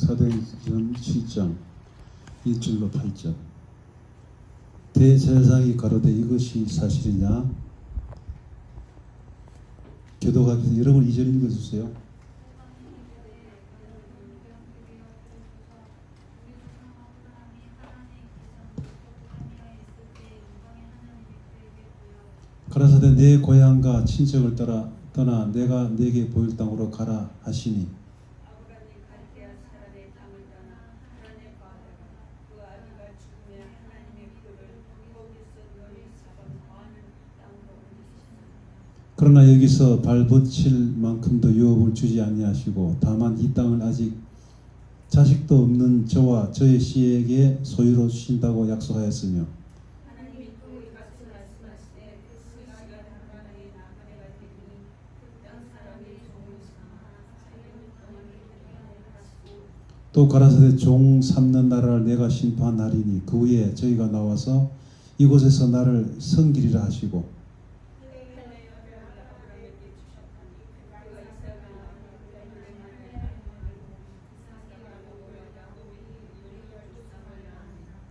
사도행전 7장 1절로 8절. 대제사장이 가로되 이것이 사실이냐? 교도관께서 여러분 2절 읽어주세요. 가라사대 내 고향과 친척을 떠나 내가 네게 보일 땅으로 가라 하시니 그러나 여기서 발붙일 만큼도 유업을 주지 아니하시고 다만 이 땅을 아직 자식도 없는 저와 저의 씨에게 소유로 주신다고 약속하였으며 또 가라사대 종 삼는 나라를 내가 심판하리니 그 후에 저희가 나와서 이곳에서 나를 섬기리라 하시고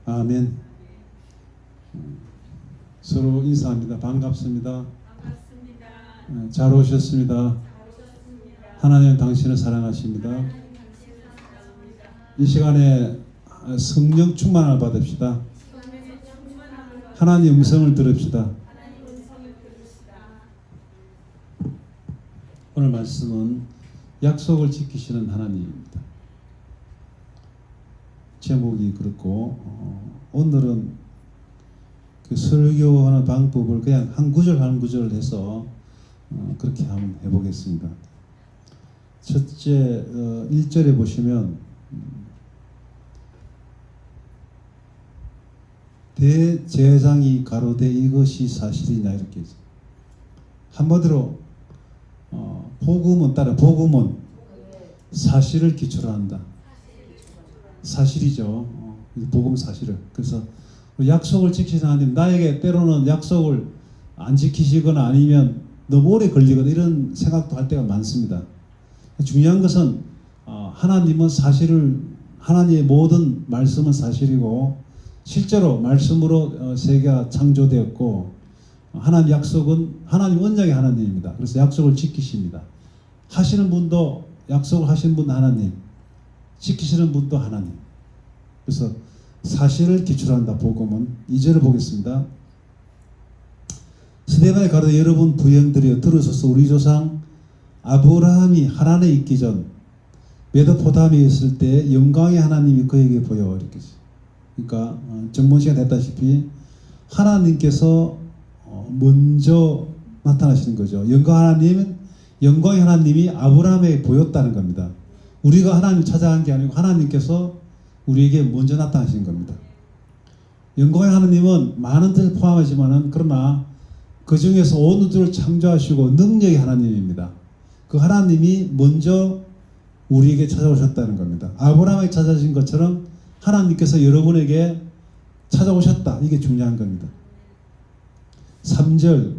아멘. 서로 인사합니다. 반갑습니다. 잘 오셨습니다. 하나님 당신을 사랑하십니다. 이 시간에 성령 충만을 받읍시다. 하나님 음성을 들읍시다. 오늘 말씀은 약속을 지키시는 하나님입니다. 제목이 그렇고 오늘은 그 설교하는 방법을 그냥 한 구절 한 구절 해서 그렇게 한번 해보겠습니다. 첫째 1절에 보시면 대제사장이 가로되 이것이 사실이냐 이렇게 해서 한마디로 복음은 복음은 사실을 기초로 한다. 사실이죠. 복음 사실을. 그래서 약속을 지키는 하나님, 나에게 때로는 약속을 안 지키시거나 아니면 너무 오래 걸리거나 이런 생각도 할 때가 많습니다. 중요한 것은 하나님은 사실을, 하나님의 모든 말씀은 사실이고 실제로 말씀으로 세계가 창조되었고 하나님 약속은 하나님 언약의 하나님입니다. 그래서 약속을 지키십니다. 하시는 분도 약속을 하신 분 하나님, 지키시는 분도 하나님. 그래서 사실을 기초로 한다. 복음은 2절을 보겠습니다. 스데반에 가로되 여러분 부형들이여 들으소서. 우리 조상 아브라함이 하란에 있기 전 메소포타미아에 있을 때 영광의 하나님이 그에게 보여 이렇게. 그러니까 전번 시간에 했다시피 하나님께서 먼저 나타나시는 거죠. 영광의 하나님이 아브라함에게 보였다는 겁니다. 우리가 하나님을 찾아간 게 아니고 하나님께서 우리에게 먼저 나타나신 겁니다. 영광의 하나님은 많은 뜻을 포함하지만은 그러나 그 중에서 온 우주를 창조하시고 능력의 하나님입니다. 그 하나님이 먼저 우리에게 찾아오셨다는 겁니다. 아브라함에게 찾아오신 것처럼 하나님께서 여러분에게 찾아오셨다. 이게 중요한 겁니다. 3절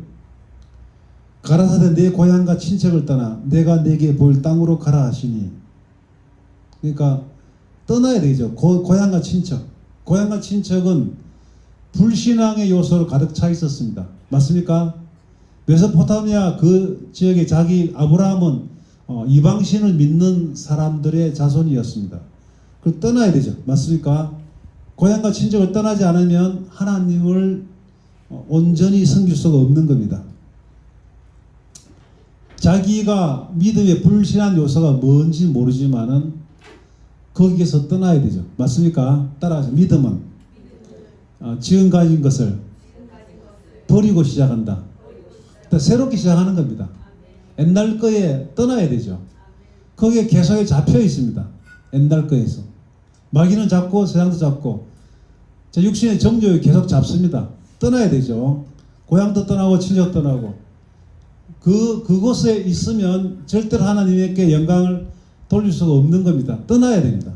가라사대 내 고향과 친척을 떠나 내가 네게 보일 땅으로 가라 하시니 그러니까 떠나야 되죠. 고향과 친척. 고향과 친척은 불신앙의 요소로 가득 차 있었습니다. 맞습니까? 메소포타미아 그 지역에 아브라함은 이방신을 믿는 사람들의 자손이었습니다. 그걸 떠나야 되죠. 맞습니까? 고향과 친척을 떠나지 않으면 하나님을 온전히 섬길 수가 없는 겁니다. 자기가 믿음의 불신한 요소가 뭔지 모르지만은 거기에서 떠나야 되죠. 맞습니까? 따라하세요. 믿음은 지금 가진 것을 버리고 시작한다. 새롭게 시작하는 겁니다. 옛날 거에 떠나야 되죠. 거기에 계속에 잡혀 있습니다. 옛날 거에서. 마귀는 잡고 세상도 잡고 육신의 정욕이 계속 잡습니다. 떠나야 되죠. 고향도 떠나고 친척도 떠나고 그곳에 있으면 절대로 하나님께 영광을 돌릴 수가 없는 겁니다. 떠나야 됩니다.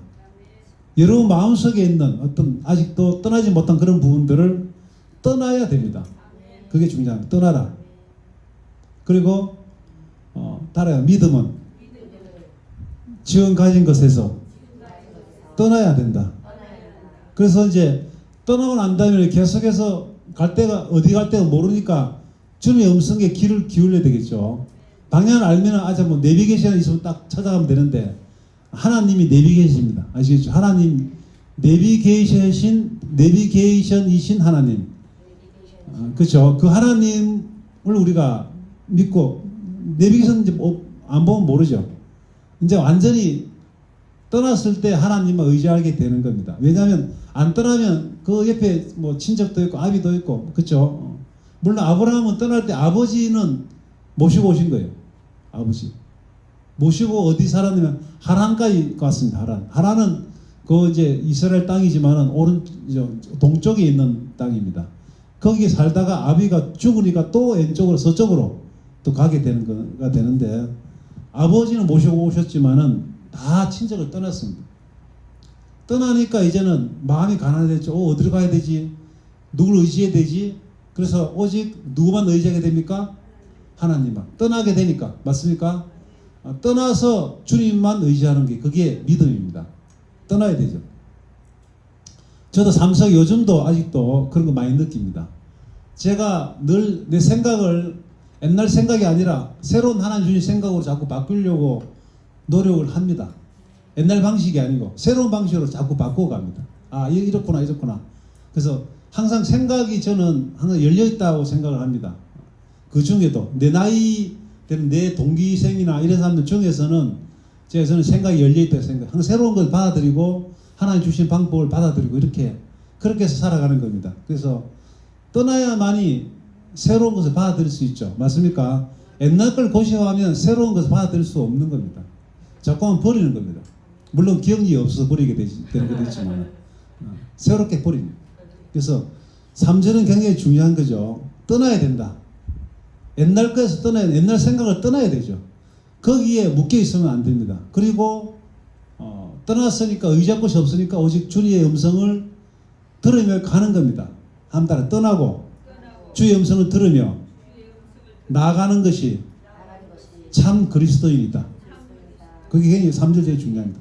여러분 마음속에 있는 어떤 아직도 떠나지 못한 그런 부분들을 떠나야 됩니다. 그게 중요합니다. 떠나라. 그리고 따라요. 믿음은 지금 가진 것에서 떠나야 된다. 그래서 이제 떠나고 난 다음에 계속해서 갈 데가 어디 갈 데가 모르니까 주님의 음성에 귀를 기울여야 되겠죠. 방향을 알면은 뭐 내비게이션 있으면 딱 찾아가면 되는데 하나님이 내비게이션입니다. 아시겠죠? 하나님 내비게이션이신 하나님. 그렇죠? 그 하나님을 우리가 믿고 내비게이션 이제 안 보면 모르죠. 이제 완전히 떠났을 때 하나님만 의지하게 되는 겁니다. 왜냐하면 안 떠나면 그 옆에 뭐 친척도 있고 아비도 있고 그렇죠. 물론 아브라함은 떠날 때 아버지는 모시고 오신 거예요. 아버지 모시고 어디 살았냐면 하란까지 갔습니다. 하란은 그 이제 이스라엘 땅이지만은 동쪽에 있는 땅입니다. 거기에 살다가 아비가 죽으니까 또 왼쪽으로 서쪽으로 또 가게 되는 거가 되는데 아버지는 모시고 오셨지만은 다 친척을 떠났습니다. 떠나니까 이제는 마음이 가난해졌죠. 어디로 가야 되지? 누굴 의지해야 되지? 그래서 오직 누구만 의지하게 됩니까? 하나님만. 떠나게 되니까. 맞습니까? 떠나서 주님만 의지하는 게 그게 믿음입니다. 떠나야 되죠. 저도 삶 속에 요즘도 아직도 그런 거 많이 느낍니다. 제가 늘 내 생각을 옛날 생각이 아니라 새로운 하나님 주신 생각으로 자꾸 바꾸려고 노력을 합니다. 옛날 방식이 아니고 새로운 방식으로 자꾸 바꿔갑니다. 이렇구나. 그래서 항상 생각이 저는 항상 열려있다고 생각을 합니다. 그 중에도 내 나이 되는 내 동기생이나 이런 사람들 중에서는 저는 생각이 열려있다고 생각해요. 항상 새로운 걸 받아들이고 하나님 주신 방법을 받아들이고 그렇게 해서 살아가는 겁니다. 그래서 떠나야만이 새로운 것을 받아들일 수 있죠. 맞습니까? 옛날 걸 고시하면 새로운 것을 받아들일 수 없는 겁니다. 자꾸만 버리는 겁니다. 물론 기억력이 없어서 버리게 되는 것도 있지만 새롭게 버립니다. 그래서 3절은 굉장히 중요한 거죠. 떠나야 된다. 옛날 것에서 옛날 생각을 떠나야 되죠. 거기에 묶여 있으면 안 됩니다. 그리고 떠났으니까 의지할 곳이 없으니까 오직 주님의 음성을 들으며 가는 겁니다. 한 달에 떠나고 주의 음성을 들으며 나아가는 것이 참 그리스도인이다. 그게 굉장히 3절 제일 중요합니다.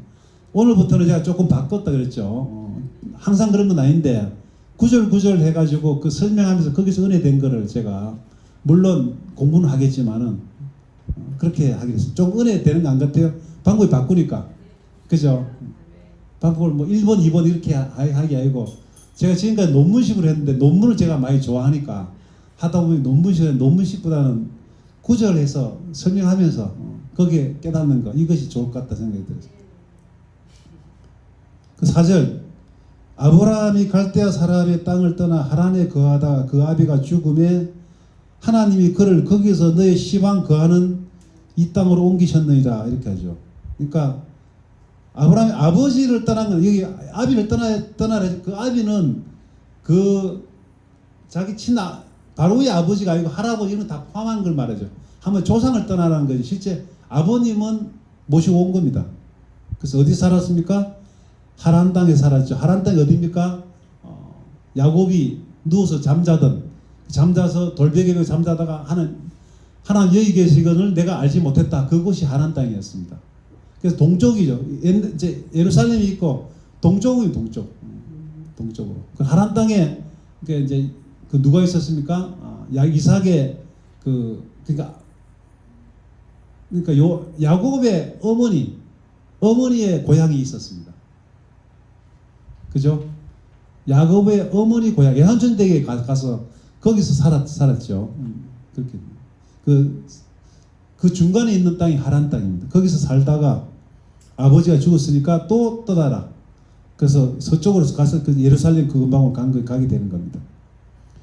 오늘부터는 제가 조금 바꿨다 그랬죠. 항상 그런 건 아닌데 구절 해가지고 그 설명하면서 거기서 은혜 된 거를 제가 물론 공부는 하겠지만은 그렇게 하겠습니다. 좀 은혜 되는 거 안 같아요? 방법이 바꾸니까. 그죠? 방법을 뭐 1번, 2번 이렇게 하기 아니고 제가 지금까지 논문식으로 했는데 논문을 제가 많이 좋아하니까 하다 보면 논문식보다는 구절해서 설명하면서 거기에 깨닫는 거 이것이 좋을 것 같다 생각이 들었어요. 그 4절 아브라함이 갈대아 사람의 땅을 떠나 하란에 거하다가 그 아비가 죽음에 하나님이 그를 거기서 너의 시방 거하는 이 땅으로 옮기셨느니라 이렇게 하죠. 그러니까 아브라함이 아버지를 떠난 건 여기 아비를 떠나라 그 아비는 그 자기 바로의 아버지가 아니고 할아버지 이런 다 포함한 걸 말하죠. 한번 조상을 떠나라는 거지. 실제 아버님은 모시고 온 겁니다. 그래서 어디 살았습니까? 하란 땅에 살았죠. 하란 땅이 어디입니까? 야곱이 누워서 잠자서 돌베개에 잠자다가 하나님 여기 계시거늘 내가 알지 못했다. 그곳이 하란 땅이었습니다. 그래서 동쪽이죠. 이제 예루살렘이 있고 동쪽으로. 그 하란 땅에 이제 그 누가 있었습니까? 이삭의 그러니까 야곱의 어머니의 고향이 있었습니다. 그죠? 야곱의 어머니 고향 예한천대에 가서 거기서 살았죠. 그렇게 그 중간에 있는 땅이 하란 땅입니다. 거기서 살다가 아버지가 죽었으니까 또 떠나라. 그래서 서쪽으로 가서 그 예루살렘 그 근방으로 가게 되는 겁니다.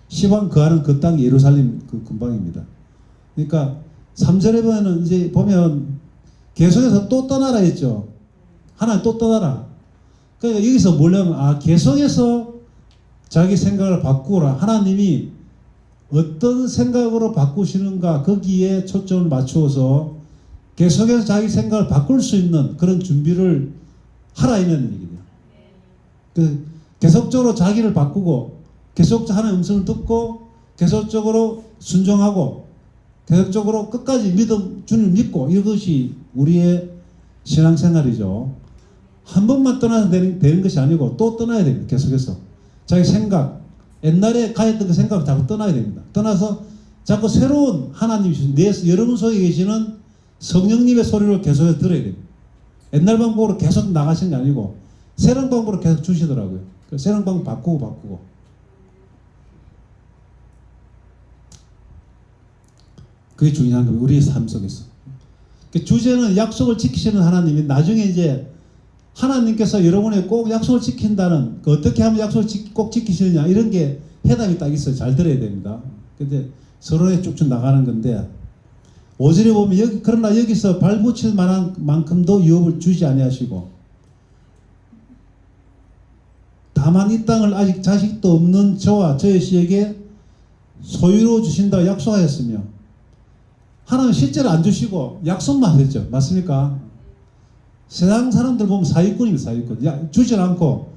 시방 거하는 그 땅이 예루살렘 그 근방입니다. 그러니까 3절에 이제 보면 계속해서 또 떠나라 했죠. 하나님 또 떠나라. 그러니까 여기서 뭐냐면 계속해서 자기 생각을 바꾸라. 하나님이 어떤 생각으로 바꾸시는가 거기에 초점을 맞추어서 계속해서 자기 생각을 바꿀 수 있는 그런 준비를 하라 이런 얘기예요. 계속적으로 자기를 바꾸고 계속적으로 하나님의 음성을 듣고 계속적으로 순종하고 계속적으로 끝까지 주님을 믿고 이것이 우리의 신앙생활이죠. 한 번만 떠나서 되는 것이 아니고 또 떠나야 됩니다. 계속해서. 자기 생각, 옛날에 가졌던 그 생각을 자꾸 떠나야 됩니다. 떠나서 자꾸 새로운 하나님이 여러분 속에 계시는 성령님의 소리를 계속해서 들어야 됩니다. 옛날 방법으로 계속 나가신 게 아니고 새로운 방법으로 계속 주시더라고요. 새로운 방법 바꾸고. 그게 중요한 겁니다. 우리의 삶 속에서. 주제는 약속을 지키시는 하나님이 나중에 이제 하나님께서 여러분의 꼭 약속을 지킨다는 어떻게 하면 약속을 꼭 지키시느냐 이런 게 해답이 딱 있어요. 잘 들어야 됩니다. 근데 서론에 쭉쭉 나가는 건데 5절에 보면 그러나 여기서 발붙일 만한 만큼도 유업을 주지 아니하시고 다만 이 땅을 아직 자식도 없는 저와 저의 씨에게 소유로 주신다고 약속하였으며 하나님 실제로 안 주시고 약속만 하셨죠. 맞습니까? 세상 사람들 보면 사기꾼입니다. 사기꾼. 주질 않고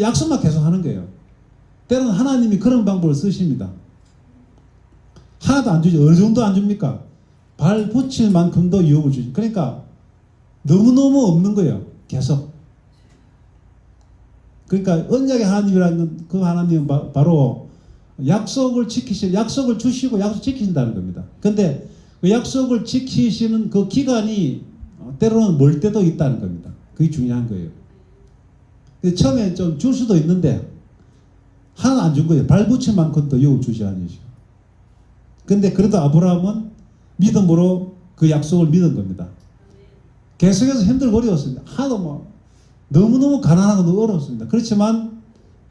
약속만 계속 하는 거예요. 때로는 하나님이 그런 방법을 쓰십니다. 하나도 안 주죠. 어느 정도 안 줍니까? 발 붙일 만큼도 유업을 주죠. 그러니까 너무너무 없는 거예요. 계속. 그러니까 언약의 하나님이라는 그 하나님은 바로 약속을 주시고 약속 지키신다는 겁니다. 근데 그 약속을 지키시는 그 기간이 때로는 멀 때도 있다는 겁니다. 그게 중요한 거예요. 처음에 좀 줄 수도 있는데 하나 안 준 거예요. 발붙일 만큼도 유업 주지 않으시고. 근데 그래도 아브라함은 믿음으로 그 약속을 믿은 겁니다. 계속해서 힘들고 어려웠습니다. 하나도 뭐 너무너무 가난하고 너무 어려웠습니다. 그렇지만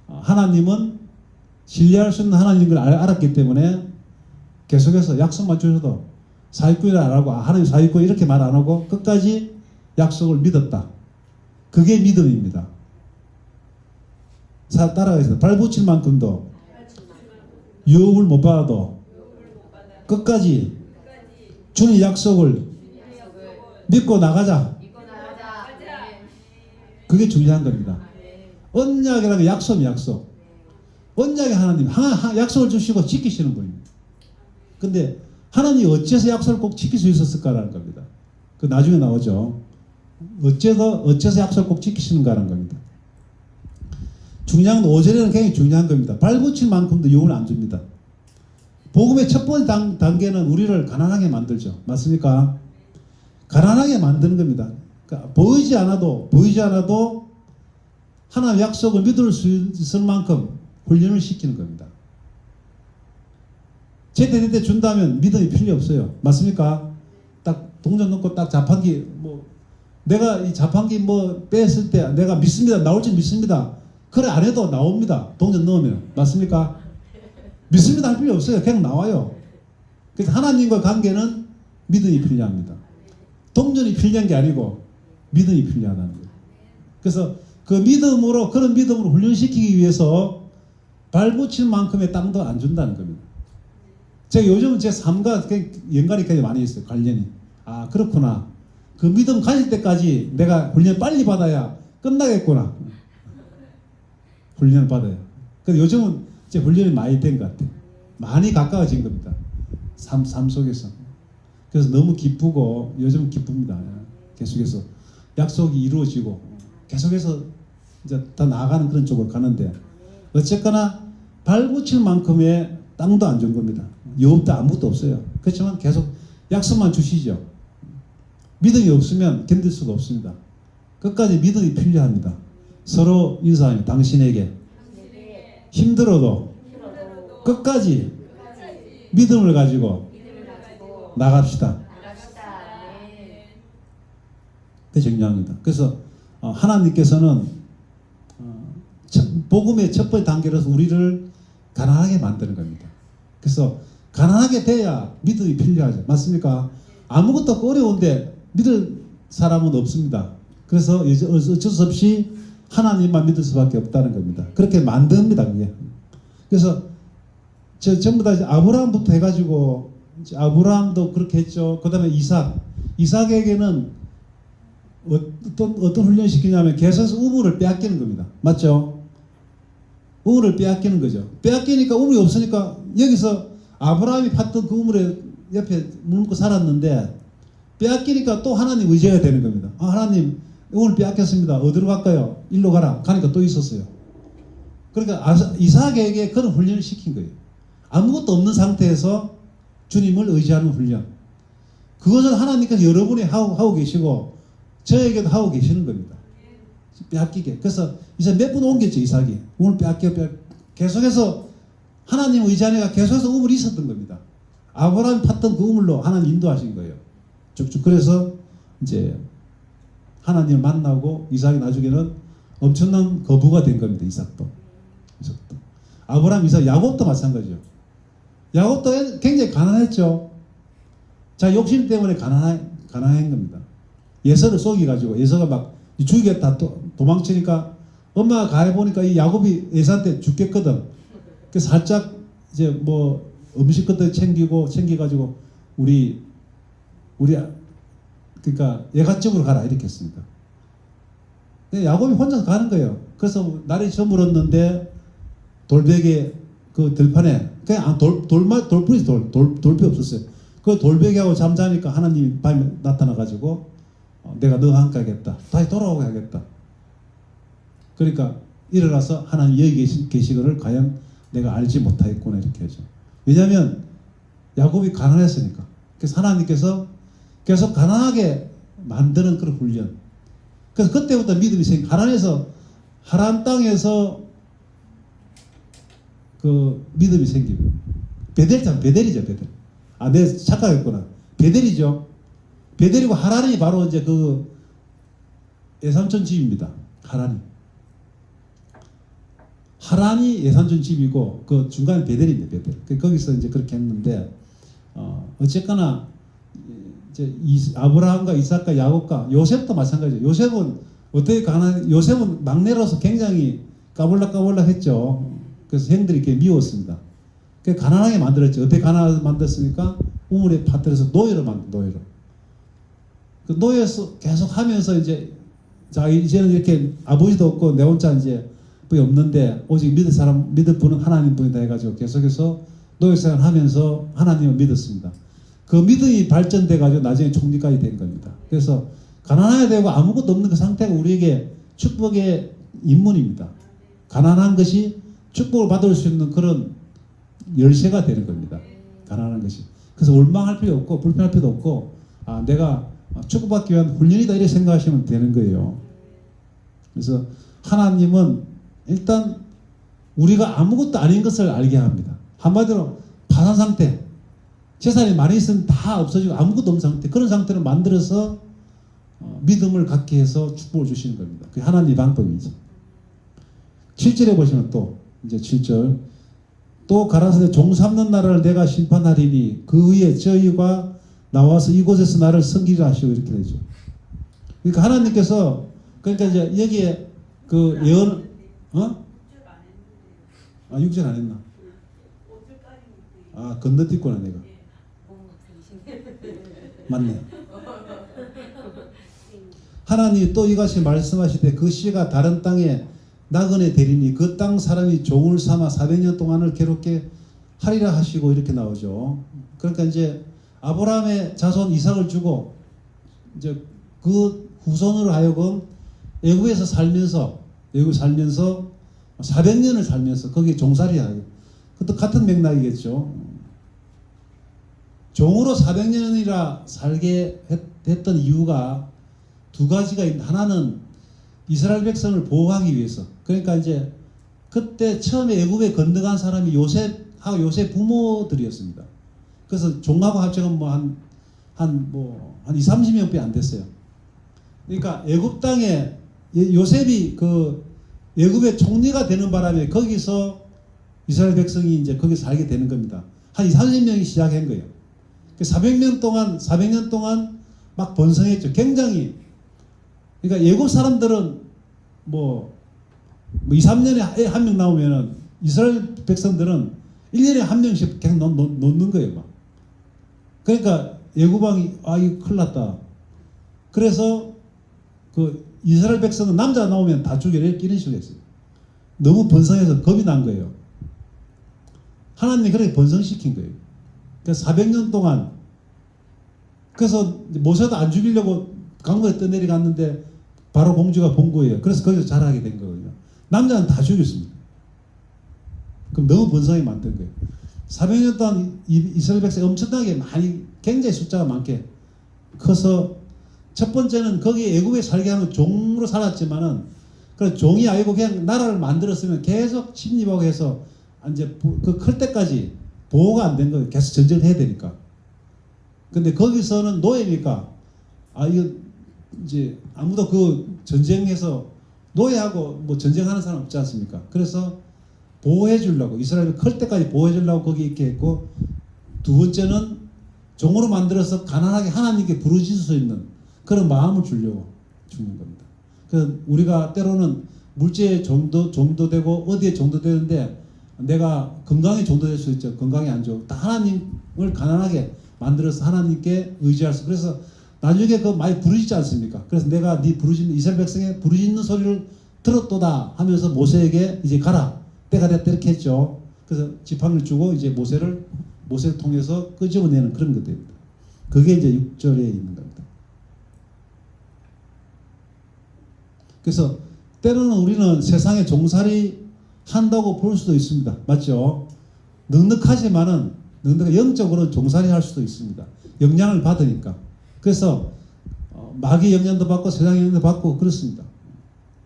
하나님은 신뢰할 수 있는 하나님인 걸 알았기 때문에 계속해서 약속만 주셔도 사기꾼이라 안 하고 하나님 사기꾼 이렇게 말 안 하고 끝까지 약속을 믿었다. 그게 믿음입니다. 따라가겠습니다. 발붙일 만큼도 유업을 못 받아도 끝까지 주님 약속을 믿고 나가자. 그게 중요한 겁니다. 언약이라는 게 약속이에요. 약속. 언약의 하나님 약속을 주시고 지키시는 분입니다. 근데 하나님이 어째서 약속을 꼭 지킬 수 있었을까라는 겁니다. 그 나중에 나오죠. 어째서 약속을 꼭 지키시는가라는 겁니다. 중요한 건 5절에는 굉장히 중요한 겁니다. 발붙일 만큼도 유업을 안 줍니다. 복음의 첫 번째 단계는 우리를 가난하게 만들죠. 맞습니까? 가난하게 만드는 겁니다. 그러니까 보이지 않아도 하나님의 약속을 믿을 수 있을 만큼 훈련을 시키는 겁니다. 제때 준다면 믿음이 필요 없어요. 맞습니까? 딱 동전 넣고 딱 자판기 내가 이 자판기 뺐을 때 내가 믿습니다. 나올 줄 믿습니다. 그래 안 해도 나옵니다. 동전 넣으면. 맞습니까? 믿습니다 할 필요 없어요. 그냥 나와요. 그래서 하나님과 관계는 믿음이 필요합니다. 동전이 필요한 게 아니고 믿음이 필요하다는 거예요. 그래서 그런 믿음으로 훈련시키기 위해서 발붙일 만큼의 땅도 안 준다는 겁니다. 제가 요즘 제 삶과 연관이 굉장히 많이 있어요. 관련이. 아 그렇구나. 그 믿음 가질 때까지 내가 훈련 빨리 받아야 끝나겠구나. 훈련을 받아요. 근데 요즘은 제 훈련이 많이 된 것 같아요. 많이 가까워진 겁니다. 삶 속에서. 그래서 너무 기쁘고 요즘은 기쁩니다. 계속해서 약속이 이루어지고 계속해서 이제 더 나아가는 그런 쪽으로 가는데 어쨌거나 발붙일 만큼의 땅도 안 준 겁니다. 유업도 아무것도 없어요. 그렇지만 계속 약속만 주시죠. 믿음이 없으면 견딜 수가 없습니다. 끝까지 믿음이 필요합니다. 서로 인사하며 당신에게 힘들어도 끝까지 믿음을 가지고 나갑시다. 그게 중요합니다. 그래서 하나님께서는 복음의 첫 번째 단계로서 우리를 가난하게 만드는 겁니다. 그래서 가난하게 돼야 믿음이 필요하죠. 맞습니까? 아무것도 없고 어려운데 믿을 사람은 없습니다. 그래서 어쩔 수 없이 하나님만 믿을 수밖에 없다는 겁니다. 그렇게 만듭니다. 그게. 그래서 전부 다 아브라함부터 해가지고 아브라함도 그렇게 했죠. 그 다음에 이삭에게는 어떤 훈련을 시키냐면 계속해서 우물을 빼앗기는 겁니다. 맞죠? 우물을 빼앗기는 거죠. 빼앗기니까 우물이 없으니까 여기서 아브라함이 팠던 그 우물에 옆에 묵고 살았는데 빼앗기니까 또 하나님 의지해야 되는 겁니다. 하나님 오늘 빼앗겼습니다. 어디로 갈까요? 일로 가라. 가니까 또 있었어요. 그러니까 이삭에게 그런 훈련을 시킨 거예요. 아무것도 없는 상태에서 주님을 의지하는 훈련. 그것은 하나님께서 여러분이 하고 계시고 저에게도 하고 계시는 겁니다. 빼앗기게. 그래서 이제 몇 번 옮겼죠, 이삭이. 오늘 빼앗겨. 계속해서 하나님 의지하니까 계속해서 우물이 있었던 겁니다. 아브라함이 팠던 그 우물로 하나님 인도하신 거예요. 쭉쭉. 그래서 이제 하나님을 만나고 이삭이 나중에는 엄청난 거부가 된 겁니다. 이삭도. 아브라함, 이삭, 야곱도 마찬가지죠. 야곱도 굉장히 가난했죠. 자, 욕심 때문에 가난한 겁니다. 예서를 속여가지고 예서가 막 죽이겠다 도망치니까 엄마가 가해보니까 이 야곱이 예서한테 죽겠거든. 그래서 살짝 이제 뭐 음식 것들 챙겨가지고 우리 그러니까 예가집으로 가라 이렇게 했습니다. 야곱이 혼자서 가는 거예요. 그래서 날이 저물었는데 돌베개 그 들판에 그냥 돌풀이 돌비 없었어요. 그 돌베개하고 잠자니까 하나님이 밤에 나타나가지고 내가 너 함께 하겠다. 다시 돌아오게 하겠다. 그러니까 일어나서 하나님 여기 계시거를 과연 내가 알지 못하겠구나 이렇게 하죠. 왜냐하면 야곱이 가난했으니까. 그래서 하나님께서 계속 가난하게 만드는 그런 훈련. 그래서 그때부터 믿음이 가난해서 하란 땅에서 그 믿음이 생기고 베델이죠. 아, 내 착각했구나. 베델이죠. 베델이고 하란이 바로 이제 그 예삼촌 집입니다. 하란이 예삼촌 집이고 그 중간에 베델입니다. 베델. 거기서 이제 그렇게 했는데 어쨌거나 이제 아브라함과 이삭과 야곱과 요셉도 마찬가지예요. 요셉은 어떻게 요셉은 막내로서 굉장히 까불락까불락 했죠. 그래서 형들이 이렇게 미웠습니다. 그 가난하게 만들었죠. 어떻게 가난하게 만들었습니까? 우물에 파뜨려서 노예로 노예로. 그 노예에서 계속 하면서 이제 자 이제는 이렇게 아버지도 없고 내 혼자 이제 뭐 없는데 오직 믿을 분은 하나님 분이다 해가지고 계속해서 노예 생활 하면서 하나님을 믿었습니다. 그 믿음이 발전돼 가지고 나중에 총리까지 된 겁니다. 그래서 가난해야 되고 아무것도 없는 그 상태가 우리에게 축복의 인문입니다. 가난한 것이 축복을 받을 수 있는 그런 열쇠가 되는 겁니다. 가난한 것이. 그래서 원망할 필요 없고 불편할 필요도 없고 내가 축복받기 위한 훈련이다 이렇게 생각하시면 되는 거예요. 그래서 하나님은 일단 우리가 아무것도 아닌 것을 알게 합니다. 한마디로 파산 상태. 재산이 많이 있으면 다 없어지고 아무것도 없는 상태. 그런 상태를 만들어서 믿음을 갖게 해서 축복을 주시는 겁니다. 그게 하나님의 방법이죠. 7절에 보시면 또 이제 7절 또 가라사대 종 삼는 나라를 내가 심판하리니 그 위에 저희가 나와서 이곳에서 나를 섬기라 하시고 이렇게 되죠. 그러니까 하나님께서 그러니까 이제 여기에 그 예언 6절 안 했나? 건너뛰구나 내가. 맞네. 하나님이 또 이같이 말씀하시되 그 씨가 다른 땅에 나그네 되리니 그 땅 사람이 종을 삼아 400년 동안을 괴롭게 하리라 하시고 이렇게 나오죠. 그러니까 이제 아브라함의 자손 이삭을 주고 이제 그 후손으로 하여금 애굽에서 살면서 400년을 살면서 거기에 종살이 하고 그것도 같은 맥락이겠죠. 종으로 400년이라 살게 했던 이유가 두 가지가 있는데 하나는 이스라엘 백성을 보호하기 위해서. 그러니까 이제 그때 처음에 애굽에 건너간 사람이 요셉하고 요셉 부모들이었습니다. 그래서 종하고 합쳐면 한 20-30명밖에 안 됐어요. 그러니까 애굽 땅에 요셉이 그 애굽의 총리가 되는 바람에 거기서 이스라엘 백성이 이제 거기 살게 되는 겁니다. 한 20-30명이 시작한 거예요. 400년 동안 막 번성했죠. 굉장히. 그러니까 애굽 사람들은 뭐 2-3년에 한 명 나오면은 이스라엘 백성들은 1년에 한 명씩 계속 놓는 거예요. 막. 그러니까 애굽왕이 이거 큰일 났다. 그래서 그 이스라엘 백성은 남자 나오면 다 죽여라 이런 식으로 했어요. 너무 번성해서 겁이 난 거예요. 하나님이 그렇게 번성시킨 거예요. 그래서 400년 동안 그래서 모세도 안 죽이려고 강물에 떠내려갔는데 바로 공주가 본 거예요. 그래서 거기서 자라게 된 거거든요. 남자는 다 죽였습니다. 그럼 너무 번성하게 만든 거예요. 400년 동안 이스라엘 백성이 엄청나게 많이, 굉장히 숫자가 많게 커서, 첫 번째는 거기 애굽에 살게 하는 종으로 살았지만은, 그 종이 아니고 그냥 나라를 만들었으면 계속 침입하고 해서 이제 그 클 때까지 보호가 안 된 거예요. 계속 전쟁을 해야 되니까. 근데 거기서는 노예니까, 이거 이제 아무도 그 전쟁에서 노예하고 뭐 전쟁하는 사람 없지 않습니까? 그래서 보호해 주려고, 이스라엘이 클 때까지 보호해 주려고 거기 있게 했고, 두 번째는 종으로 만들어서 가난하게 하나님께 부르짖을 수 있는 그런 마음을 주려고 주는 겁니다. 그 우리가 때로는 물질의 종도 되고 어디에 종도 되는데, 내가 건강에 종도 될 수 있죠. 건강이 안 좋고 다 하나님을 가난하게 만들어서 하나님께 의지할 수. 그래서 나중에 그 많이 부르짖지 않습니까? 그래서 내가 네 부르짖는 이스라엘 백성의 부르짖는 소리를 들었도다 하면서 모세에게 이제 가라, 때가 됐다 이렇게 했죠. 그래서 지팡이를 주고 이제 모세를 통해서 끄집어내는 그런 것들입니다. 그게 이제 6절에 있는 겁니다. 그래서 때로는 우리는 세상에 종살이 한다고 볼 수도 있습니다. 맞죠? 넉넉하지만은, 영적으로는 종살이 할 수도 있습니다. 영향을 받으니까. 그래서 마귀 영향도 받고 세상 영향도 받고 그렇습니다.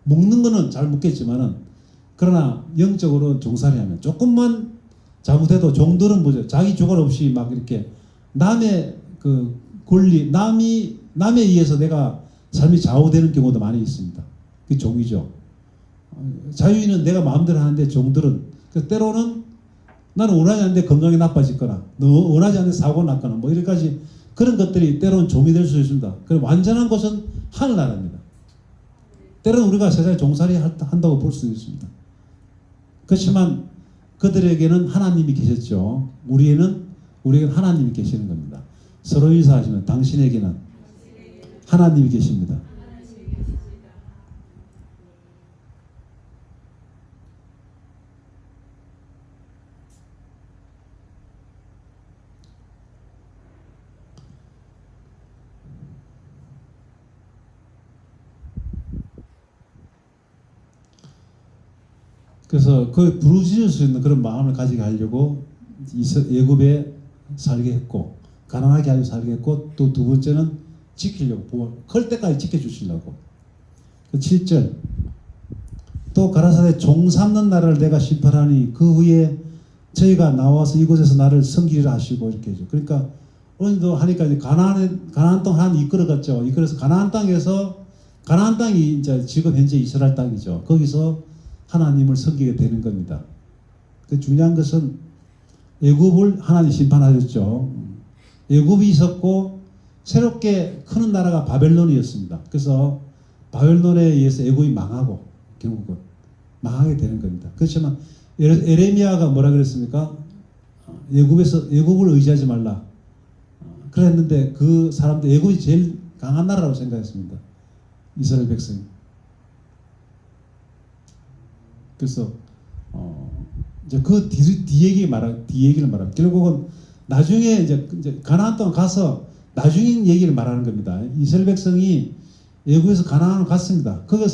먹는 거는 잘 먹겠지만은, 그러나 영적으로 종살이 하면 조금만 잘못해도 종들은 뭐죠? 자기 주관 없이 막 이렇게 남의 그 권리, 남에 의해서 내가 삶이 좌우되는 경우도 많이 있습니다. 그게 종이죠. 자유인은 내가 마음대로 하는데 종들은 때로는 나는 원하지 않는데 건강이 나빠지거나, 너 원하지 않는데 사고 났거나 뭐 이렇게까지 그런 것들이 때로는 종이 될 수 있습니다. 그리고 완전한 것은 하늘나라입니다. 때로는 우리가 세상에 종살이 한다고 볼 수도 있습니다. 그렇지만 그들에게는 하나님이 계셨죠. 우리에게는 하나님이 계시는 겁니다. 서로 인사하시면 당신에게는 하나님이 계십니다. 그래서 그 부르짖을 수 있는 그런 마음을 가지게 하려고 애굽에 살게 했고, 가난하게 하려 살게 했고, 또 두 번째는 지키려고, 클 때까지 지켜주시려고. 7절 또 가라사대 종 삼는 나라를 내가 심판하니 그 후에 저희가 나와서 이곳에서 나를 섬기리라 하시고 이렇게 해죠. 그러니까 오늘도 하니까 이제 가나안 땅 하나님 이끌어갔죠. 이끌어서 가나안 땅이 이제 지금 현재 이스라엘 땅이죠. 거기서 하나님을 섬기게 되는 겁니다. 그 중요한 것은 애굽을 하나님 심판하셨죠. 애굽이 있었고 새롭게 크는 나라가 바벨론이었습니다. 그래서 바벨론에 의해서 애굽이 망하고 결국은 망하게 되는 겁니다. 그렇지만 에레미야가 뭐라 그랬습니까? 애굽을 의지하지 말라. 그랬는데 그 사람들 애굽이 제일 강한 나라라고 생각했습니다. 이스라엘 백성이. 그래서 이제 그 뒤 얘기를 말하면 결국은 나중에 이제 가나안 땅 가서 나중에 얘기를 말하는 겁니다. 이스라엘 백성이 애굽에서 가나안을 갔습니다. 거기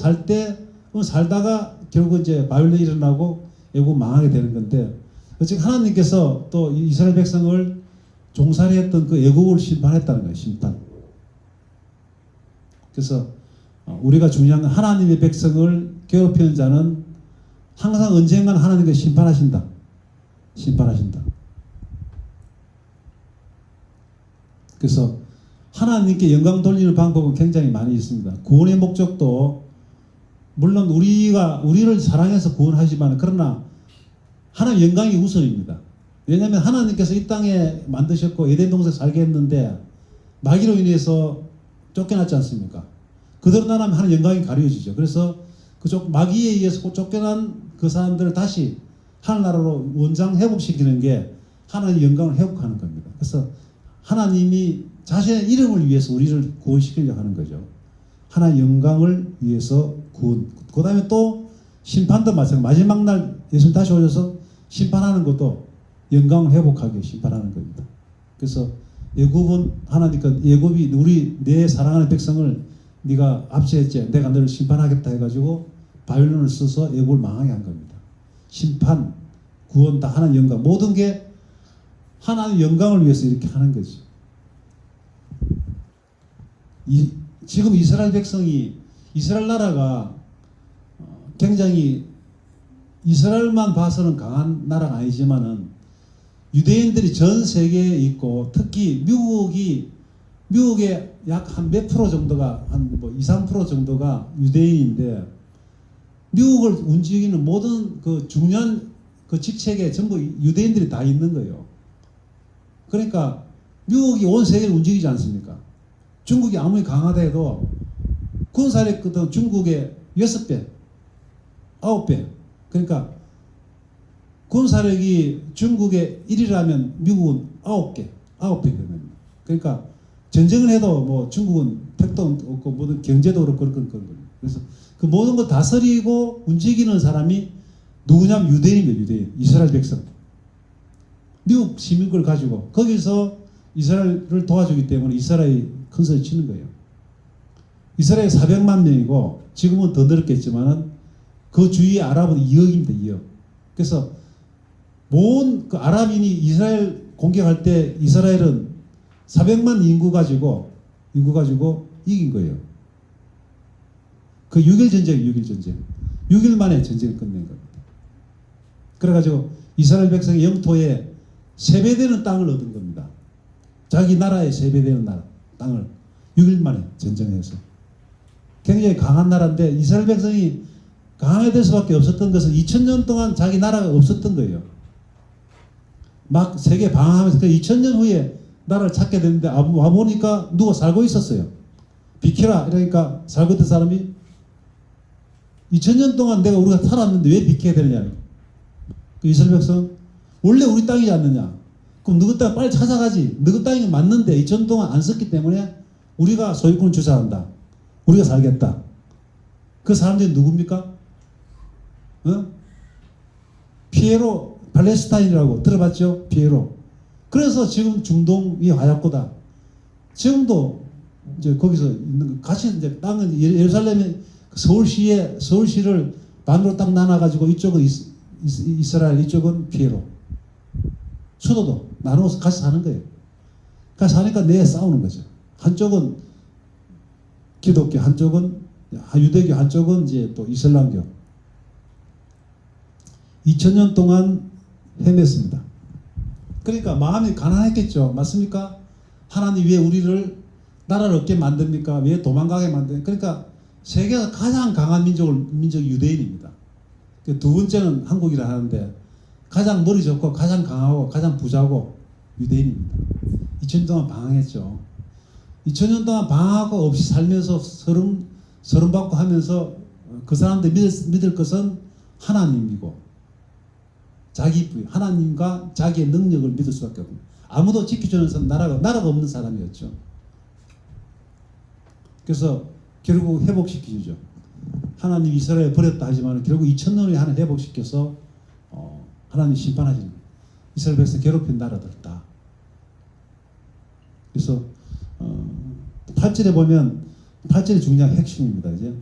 살다가 결국 이제 바벨론이 일어나고 애굽 망하게 되는 건데, 즉 하나님께서 또 이스라엘 백성을 종살이했던 그 애굽을 심판했다는 거예요. 심판. 그래서 우리가 중요한 건 하나님의 백성을 괴롭히는 자는 항상 언젠가는 하나님께서 심판하신다. 그래서 하나님께 영광 돌리는 방법은 굉장히 많이 있습니다. 구원의 목적도 물론 우리를 사랑해서 구원하지만, 그러나 하나님 영광이 우선입니다. 왜냐하면 하나님께서 이 땅에 만드셨고 에덴 동산에 살게 했는데 마귀로 인해서 쫓겨났지 않습니까? 그대로 나가면 하나님 영광이 가려지죠. 그래서 마귀에 의해서 쫓겨난 그 사람들을 다시 하늘나라로 원장 회복시키는 게 하나님의 영광을 회복하는 겁니다. 그래서 하나님이 자신의 이름을 위해서 우리를 구원시키려고 하는 거죠. 하나님의 영광을 위해서 구원. 그 다음에 또 심판도 마찬가지. 마지막 날 예수님 다시 오셔서 심판하는 것도 영광을 회복하게 심판하는 겁니다. 그래서 애굽은 애굽이 내 사랑하는 백성을 네가 압제했지. 내가 너를 심판하겠다 해가지고 바빌론을 써서 애국을 망하게 한 겁니다. 심판, 구원 다 하나님 영광, 모든 게 하나님 영광을 위해서 이렇게 하는 거죠. 지금 이스라엘 백성이, 이스라엘 나라가 굉장히 이스라엘만 봐서는 강한 나라가 아니지만은 유대인들이 전 세계에 있고, 특히 미국의 약 한 몇 프로 정도가, 한 뭐 2, 3% 정도가 유대인인데, 미국을 움직이는 모든 그 중요한 그 직책에 전부 유대인들이 다 있는 거예요. 그러니까 미국이 온 세계를 움직이지 않습니까? 중국이 아무리 강하다 해도 군사력은 중국의 6배, 9배. 그러니까 군사력이 중국의 1이라면 미국은 9배 됩니다. 그러니까 전쟁을 해도 뭐 중국은 택도 없고 모든 경제도 그렇고 그런 거예요. 그래서 그 모든 거 다스리고 움직이는 사람이 누구냐면 유대인입니다. 유대인. 이스라엘 백성. 미국 시민권을 가지고 거기서 이스라엘을 도와주기 때문에 이스라엘이 큰 소리 치는 거예요. 이스라엘 400만 명이고 지금은 더 늘었겠지만은 그 주위에 아랍은 2억입니다. 2억. 그래서 모든 그 아랍인이 이스라엘 공격할 때 이스라엘은 400만 인구 가지고 이긴 거예요. 그 6일 전쟁. 6일 만에 전쟁을 끝낸 겁니다. 그래가지고 이스라엘 백성의 영토에 3배 되는 땅을 얻은 겁니다. 자기 나라의 3배 되는 땅을 6일 만에 전쟁해서. 굉장히 강한 나라인데 이스라엘 백성이 강하게 될 수밖에 없었던 것은 2000년 동안 자기 나라가 없었던 거예요. 막 세계 방황하면서 그 2000년 후에 나라를 찾게 됐는데 와보니까 누가 살고 있었어요. 비켜라 이러니까 살고 있던 사람이 2000년 동안 우리가 살았는데 왜 비켜야 되느냐. 그 이스라엘 백성 원래 우리 땅이지 않느냐. 그럼 너희 땅 빨리 찾아가지. 너희 땅이 맞는데 2000년 동안 안 썼기 때문에 우리가 소유권 주장한다. 우리가 살겠다. 그 사람들이 누굽니까? 피에로 팔레스타인이라고 들어봤죠? 피에로. 그래서 지금 중동이 화약고다. 지금도 이제 거기서 있는 거 같이 이제 땅은 예루살렘의 서울시를 반으로 딱 나눠가지고 이쪽은 이스라엘, 이쪽은 피에로. 수도도 나누어서 같이 사는 거예요. 같이 사니까 내 싸우는 거죠. 한쪽은 기독교, 한쪽은 유대교, 한쪽은 이제 또 이슬람교. 2000년 동안 헤맸습니다. 그러니까 마음이 가난했겠죠. 맞습니까? 하나님 왜 우리를 나라를 없게 만듭니까? 왜 도망가게 만듭니까? 그러니까 세계에서 가장 강한 민족이 유대인입니다. 두 번째는 한국이라 하는데 가장 머리 좋고 가장 강하고 가장 부자고 유대인입니다. 2000년 동안 방황했죠. 2000년 동안 방황하고 없이 살면서 서름 받고 하면서 그 사람들 믿을 것은 하나님이고 하나님과 자기의 능력을 믿을 수밖에 없습니다. 아무도 지켜주는 사람, 나라가 없는 사람이었죠. 그래서 결국 회복시키죠. 하나님 이스라엘 버렸다 하지만 결국 2000년 후에 하나님 회복시켜서 하나님 심판하시는 거예요. 이스라엘 백성 괴롭힌 나라들 다. 그래서 8절에 보면 8절이 중요한 핵심입니다. 이제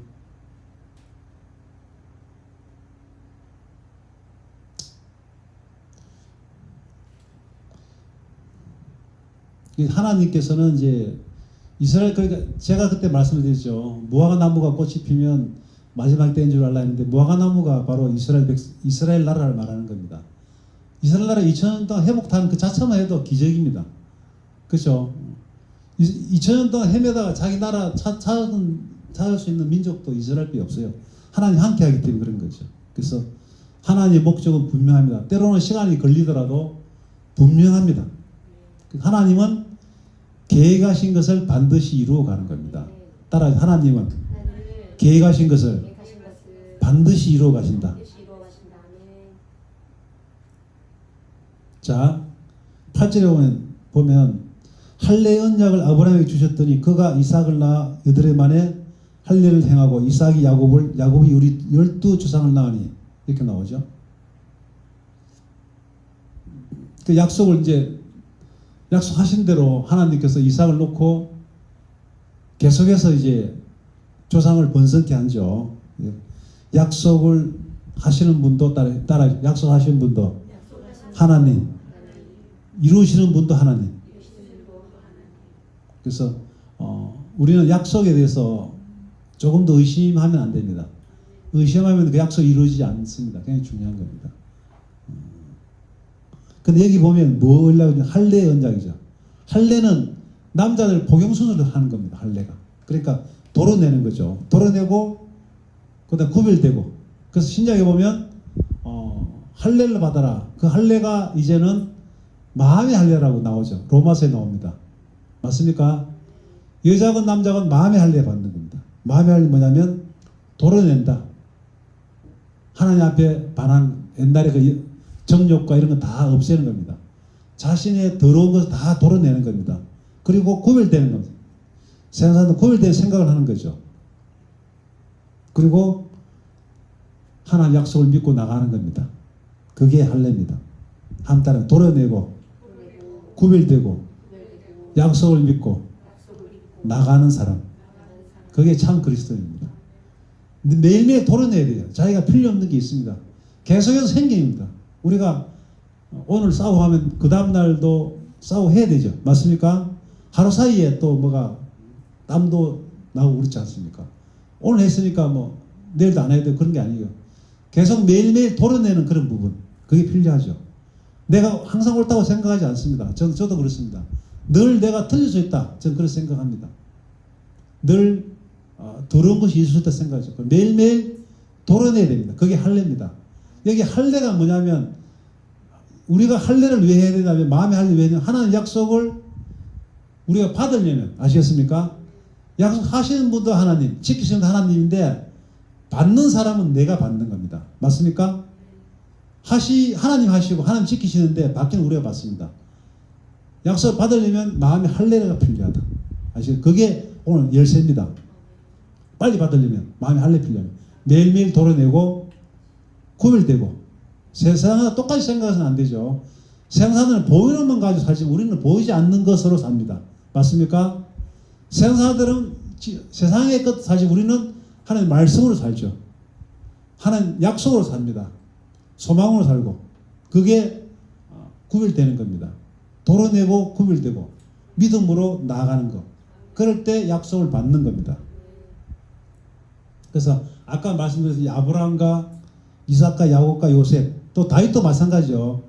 하나님께서는 이제 이스라엘, 그러니까 제가 그때 말씀드렸죠. 무화과 나무가 꽃이 피면 마지막 때인 줄 알라 했는데 무화과 나무가 바로 이스라엘 나라를 말하는 겁니다. 이스라엘 나라 2000년 동안 회복한 그 자체만 해도 기적입니다. 그렇죠? 2000년 동안 헤매다가 자기 나라 찾을 수 있는 민족도 이스라엘밖에 없어요. 하나님 함께하기 때문에 그런 거죠. 그래서 하나님의 목적은 분명합니다. 때로는 시간이 걸리더라도 분명합니다. 하나님은 계획하신 것을 반드시 이루어가는 겁니다. 따라 하나님은 계획하신 것을 반드시 이루어가신다. 자, 8절에 보면 할례 언약을 아브라함에게 주셨더니 그가 이삭을 낳아 여드레 만에 할례를 행하고 이삭이 야곱이 우리 12조상을 낳으니 이렇게 나오죠. 그 약속을 이제 약속하신 대로 하나님께서 이삭을 놓고 계속해서 이제 조상을 번성케 하죠. 예. 약속을 하시는 분도 따라 약속하시는 분도 하나님, 이루시는 분도 하나님. 그래서 우리는 약속에 대해서 조금 더 의심하면 안 됩니다. 의심하면 그 약속이 이루어지지 않습니다. 굉장히 중요한 겁니다. 근데 여기 보면 뭐 하려고 할례의 언약이죠. 할례는 남자들 복용순서를 하는 겁니다. 할례가. 그러니까 도로내는 거죠. 도로내고 그다음 구별되고. 그래서 신약에 보면 할례를 받아라. 그 할례가 이제는 마음의 할례라고 나오죠. 로마서에 나옵니다. 맞습니까? 여자건 남자건 마음의 할례 받는 겁니다. 마음의 할례 뭐냐면 도로낸다. 하나님 앞에 반한 옛날에 그 정욕과 이런 거 다 없애는 겁니다. 자신의 더러운 것을 다 도로내는 겁니다. 그리고 구별되는 겁니다. 세상 사람은 구별된 생각을 하는 거죠. 그리고 하나님 약속을 믿고 나가는 겁니다. 그게 할례입니다. 한 따라 도려내고 구별되고 약속을 믿고 나가는 사람. 그게 참 그리스도입니다. 근데 매일매일 도려내야 돼요. 자기가 필요 없는 게 있습니다. 계속해서 생깁니다. 우리가 오늘 싸우고 하면 그 다음날도 싸우고 해야 되죠. 맞습니까? 하루 사이에 또 뭐가 땀도 나고 그렇지 않습니까? 오늘 했으니까 뭐 내일도 안 해야 되고 그런 게 아니에요. 계속 매일매일 도려내는 그런 부분. 그게 필요하죠. 내가 항상 옳다고 생각하지 않습니다. 저도 그렇습니다. 늘 내가 틀릴 수 있다. 저는 그렇게 생각합니다. 늘 더러운 것이 있을 수 있다 생각하죠. 매일매일 도려내야 됩니다. 그게 할례입니다. 여기 할례가 뭐냐면 우리가 할례를 왜 해야 되냐면 마음의 할례를 왜 해야 되냐면 하나님 약속을 우리가 받으려면 아시겠습니까? 약속하시는 분도 하나님, 지키시는 분도 하나님인데 받는 사람은 내가 받는 겁니다. 맞습니까? 하나님 하시고 하나님 지키시는데 받기는 우리가 받습니다. 약속을 받으려면 마음의 할례가 필요하다. 아시겠어요? 그게 오늘 열쇠입니다. 빨리 받으려면 마음의 할례 필요합니다. 매일매일 도려내고 구별되고 세상과 똑같이 생각해서는 안 되죠. 세상 사람들은 보이는 것만 가지고 살지만 우리는 보이지 않는 것으로 삽니다. 맞습니까? 세상 사람들은 세상의 것 살지 우리는 하나님 말씀으로 살죠. 하나님 약속으로 삽니다. 소망으로 살고 그게 구별되는 겁니다. 도려내고 구별되고 믿음으로 나아가는 것. 그럴 때 약속을 받는 겁니다. 그래서 아까 말씀드렸듯이 아브라함과 이삭과 야곱과 요셉 또 다윗도 마찬가지죠.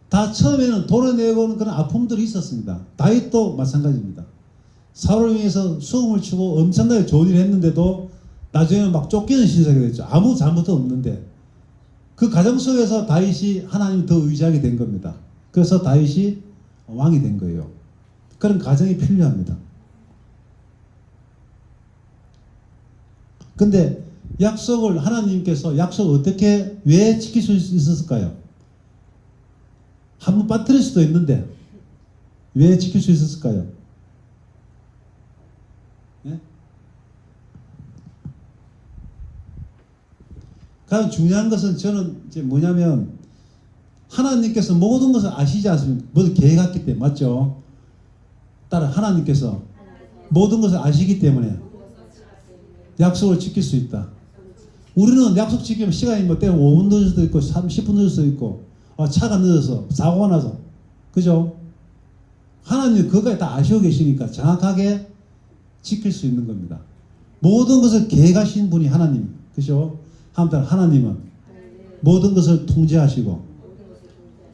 다 처음에는 도려내고는 그런 아픔들이 있었습니다. 다윗도 마찬가지입니다. 사울을 위해서 수금을 치고 엄청나게 좋은 일을 했는데도 나중에는 막 쫓기는 신세가 됐죠. 아무 잘못도 없는데 그 과정 속에서 다윗이 하나님을 더 의지하게 된 겁니다. 그래서 다윗이 왕이 된 거예요. 그런 과정이 필요합니다. 근데 약속을 하나님께서 약속을 어떻게 왜 지킬 수 있었을까요? 한번 빠뜨릴 수도 있는데 왜 지킬 수 있었을까요? 네? 가장 중요한 것은 저는 이제 뭐냐면 하나님께서 모든 것을 아시지 않습니까? 모두 계획했기 때문에 맞죠? 따라 하나님께서 모든 것을 아시기 때문에 약속을 지킬 수 있다. 우리는 약속 지키면 시간이 뭐 때문에 5분 늦을 수도 있고 30분 늦을 수도 있고 차가 늦어서 사고가 나서 그죠? 하나님이 그거까지 다 아시고 계시니까 정확하게 지킬 수 있는 겁니다. 모든 것을 계획하신 분이 하나님 그죠? 하나님은 모든 것을 통제하시고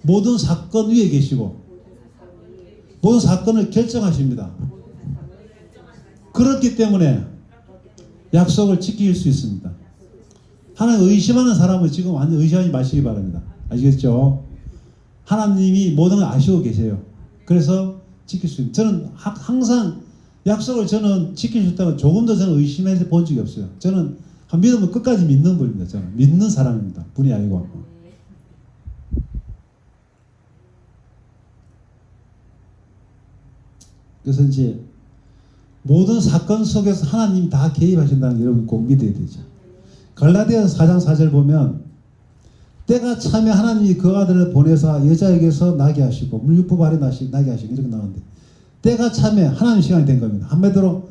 모든 사건 위에 계시고 모든 사건을 결정하십니다. 그렇기 때문에 약속을 지킬 수 있습니다. 하나님 의심하는 사람은 지금 완전 의심하지 마시기 바랍니다. 아시겠죠? 하나님이 모든 걸 아시고 계세요. 그래서 지킬 수 있습니다. 저는 항상 약속을 저는 지킬 수 있다고 조금도 저는 의심해서 본 적이 없어요. 저는 믿으면 끝까지 믿는 분입니다. 저는 믿는 사람입니다. 분이 아니고. 그래서 이제 모든 사건 속에서 하나님이 다 개입하신다는 걸 여러분 꼭 믿어야 되죠. 갈라디아서 4장 4절 보면 때가 차면 하나님이 그 아들을 보내사 여자에게서 나게 하시고 물육부 발에 나게 하시고 이렇게 나오는데 때가 차면 하나님 시간이 된 겁니다. 한마디로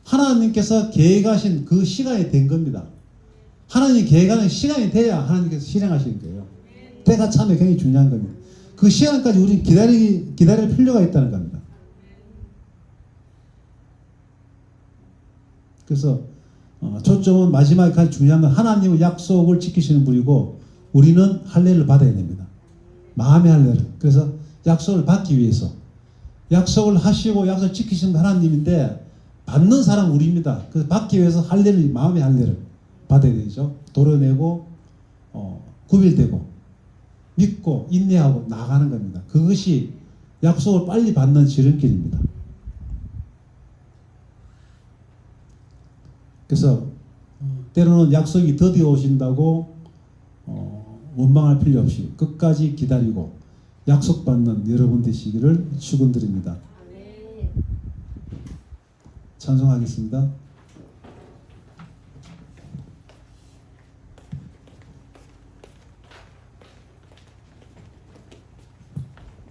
하나님께서 계획하신 그 시간이 된 겁니다. 하나님이 계획하는 시간이 돼야 하나님께서 실행하시는 거예요. 때가 참에 굉장히 중요한 겁니다. 그 시간까지 우리는 기다릴 필요가 있다는 겁니다. 그래서 초점은 마지막에 가장 중요한 건 하나님의 약속을 지키시는 분이고 우리는 할례를 받아야 됩니다. 마음의 할례를. 그래서 약속을 받기 위해서 약속을 하시고 약속을 지키시는 하나님인데 받는 사람은 우리입니다. 그래서 받기 위해서 할례를 마음의 할례를 받아야 되죠. 도려내고 구별되고 믿고 인내하고 나가는 겁니다. 그것이 약속을 빨리 받는 지름길입니다. 그래서 때로는 약속이 드디어 오신다고 원망할 필요 없이 끝까지 기다리고 약속받는 여러분 되시기를 축원드립니다. 찬송하겠습니다.